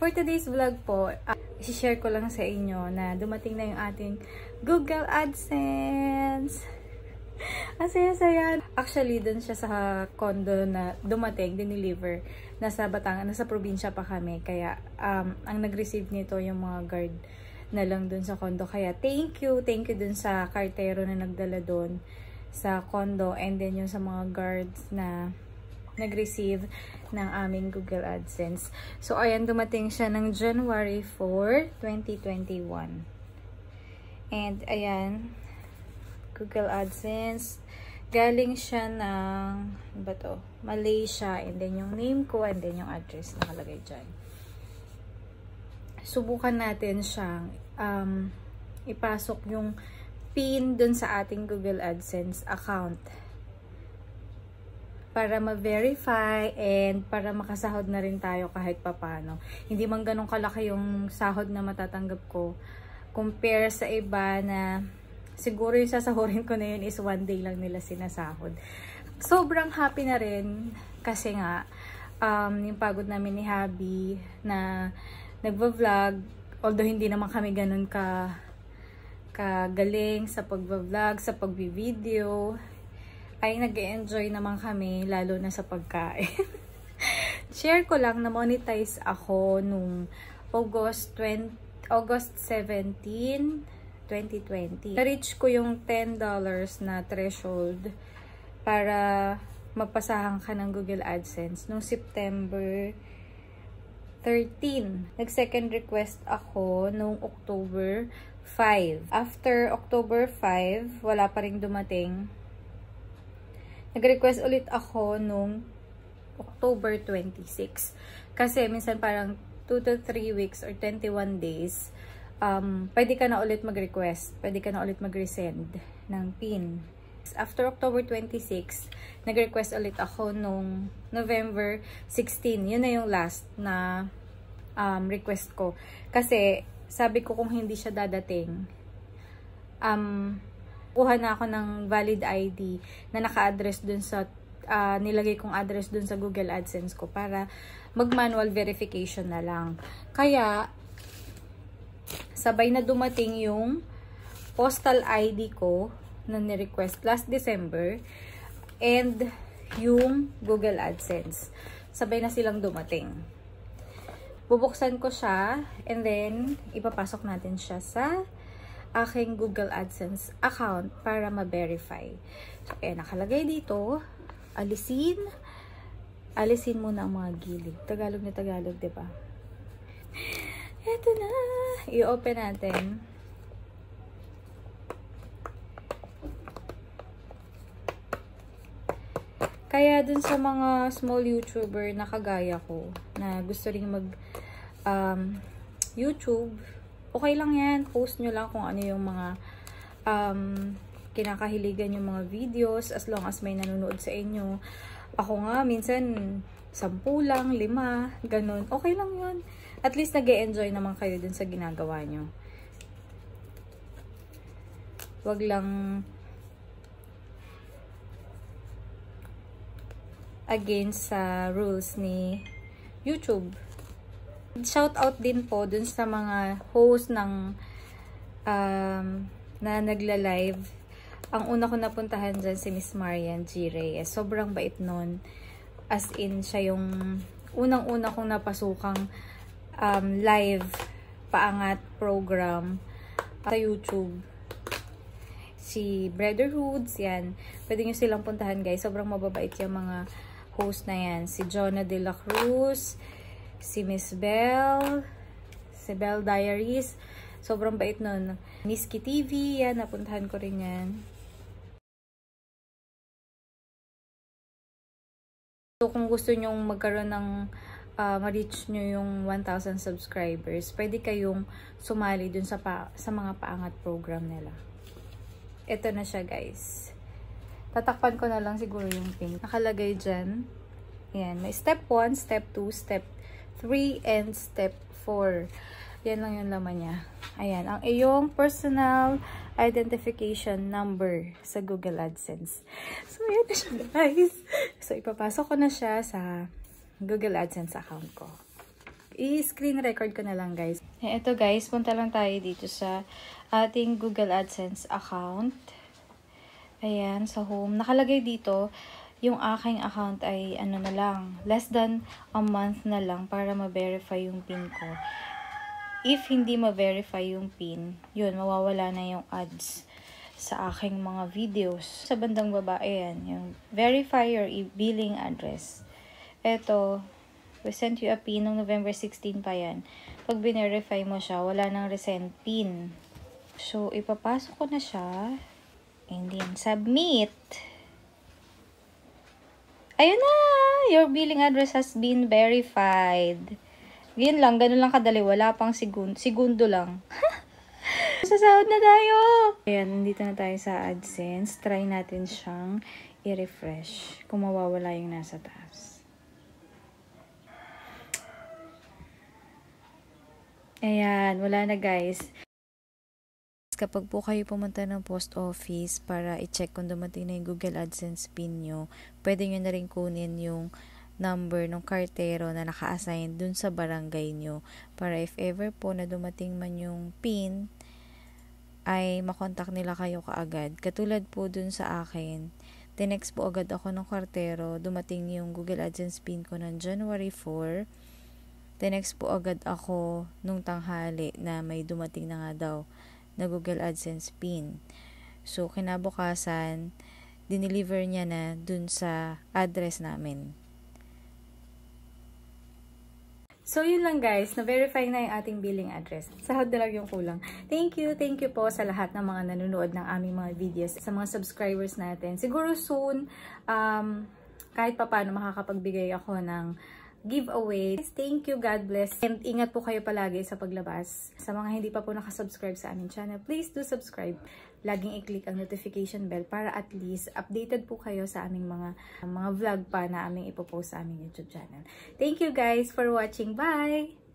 for today's vlog po, i-share ko lang sa inyo na dumating na yung ating Google AdSense. Ang saya-saya. Actually, dun siya sa condo na dumating, dineliver. Nasa Batangas, nasa probinsya pa kami. Kaya, ang nag-receive nito yung mga guard na lang dun sa condo. Kaya, thank you dun sa kartero na nagdala dun sa condo. And then, yung sa mga guards na nag-receive ng aming Google AdSense. So, ayan, dumating siya ng January 4, 2021. And, ayan, Google AdSense. Galing siya ng, ano ba to? Malaysia. And then yung name ko, and then yung address nakalagay dyan. Subukan natin siyang ipasok yung PIN dun sa ating Google AdSense account. Para ma-verify and para makasahod na rin tayo kahit papano. Hindi man ganun kalaki yung sahod na matatanggap ko. Compare sa iba na siguro yung sasahurin ko na yun is 1 day lang nila sinasahod. Sobrang happy na rin kasi nga yung pagod namin ni Habi na nagva-vlog, although hindi naman kami ganun kagaling sa pagva-vlog, sa pagbi-video, ay nag-enjoy naman kami lalo na sa pagkain. Share ko lang na monetize ako nung August 17, 2020. Na-reach ko yung $10 na threshold para mapasahan ka ng Google AdSense noong September 13. Nag-second request ako noong October 5. After October 5, wala pa rin dumating. Nag-request ulit ako noong October 26. Kasi minsan parang 2 to 3 weeks or 21 days pwede ka na ulit mag-request, pwede ka na ulit mag-resend ng PIN. After October 26, nag-request ulit ako nung November 16. Yun na yung last na request ko. Kasi, sabi ko kung hindi siya dadating, kuha na ako ng valid ID na naka-address dun sa, nilagay kong address dun sa Google AdSense ko para mag-manual verification na lang. Kaya, sabay na dumating yung postal ID ko na ni-request last December and yung Google AdSense. Sabay na silang dumating. Bubuksan ko siya and then ipapasok natin siya sa aking Google AdSense account para ma-verify. So, nakalagay dito, alisin muna ang mga gilid. Tagalog na Tagalog, diba? Ito na. I-open natin. Kaya dun sa mga small YouTuber na kagaya ko, na gusto rin mag YouTube, okay lang yan. Post nyo lang kung ano yung mga kinakahiligan yung mga videos as long as may nanonood sa inyo. Ako nga, minsan 10 lang, 5, ganun. Okay lang yun. At least nag-e-enjoy naman kayo dun sa ginagawa nyo. Wag lang against sa rules ni YouTube. Shout out din po dun sa mga host ng na nagla-live. Ang una ko napuntahan dyan si Miss Marian G. Reyes. Sobrang bait nun. As in, siya yung unang-una kong napasukang live paangat program sa YouTube. Si Brotherhoods, yan. Pwede nyo silang puntahan, guys. Sobrang mababait yung mga host na yan. Si Jonah De La Cruz, si Miss Belle, si Belle Diaries. Sobrang bait nun. Niski TV, yan. Napuntahan ko rin yan. So, kung gusto nyong magkaroon ng ma-reach nyo yung 1,000 subscribers, pwede kayong sumali dun sa mga paangat program nila. Ito na siya, guys. Tatakpan ko na lang siguro yung pink. Nakalagay dyan. Ayan. May step 1, step 2, step 3, and step 4. Yan lang yung laman niya. Ayan. Ang iyong personal identification number sa Google AdSense. So, yan na siya, guys. So, ipapasok ko na siya sa Google AdSense account ko. I-screen record ko na lang guys. Ito guys, punta lang tayo dito sa ating Google AdSense account. Ayan, sa home. Nakalagay dito, yung aking account ay ano na lang, less than a month na lang para ma-verify yung PIN ko. If hindi ma-verify yung PIN, yun, mawawala na yung ads sa aking mga videos. Sa bandang baba, ayan, yung verify your billing address. Ito, we sent you a PIN noong November 16 pa yan. Pag binerify mo siya, wala nang resend PIN. So, ipapasok ko na siya. And then, submit. Ayun na! Your billing address has been verified. Yun lang, ganun lang kadali. Wala pang segundo lang. Sasahod na tayo! Ayan, nandito na tayo sa AdSense. Try natin siyang i-refresh kung mawawala yung nasa taas. Ayan, wala na guys. Kapag po kayo pumunta ng post office para i-check kung dumating na yung Google AdSense PIN nyo, pwede nyo na rin kunin yung number ng kartero na naka-assign dun sa barangay nyo para if ever po na dumating man yung PIN ay makontak nila kayo kaagad. Katulad po dun sa akin, tinext po agad ako ng kartero, dumating yung Google AdSense PIN ko ng January 4. Tinext po agad ako nung tanghali na may dumating na nga daw na Google AdSense PIN. So kinabukasan, dineliver niya na dun sa address namin. So, yun lang guys. Na-verify na yung ating billing address. Sahod na lang yung kulang. Thank you po sa lahat ng mga nanonood ng aming mga videos. Sa mga subscribers natin. Siguro soon, kahit papaano makakapagbigay ako ng giveaway. Thank you, God bless. And ingat po kayo palagi sa paglabas. Sa mga hindi pa po nakasubscribe sa aming channel, please do subscribe. Laging i-click ang notification bell para at least updated po kayo sa aming mga vlog pa na aming ipopost sa aming YouTube channel. Thank you guys for watching. Bye!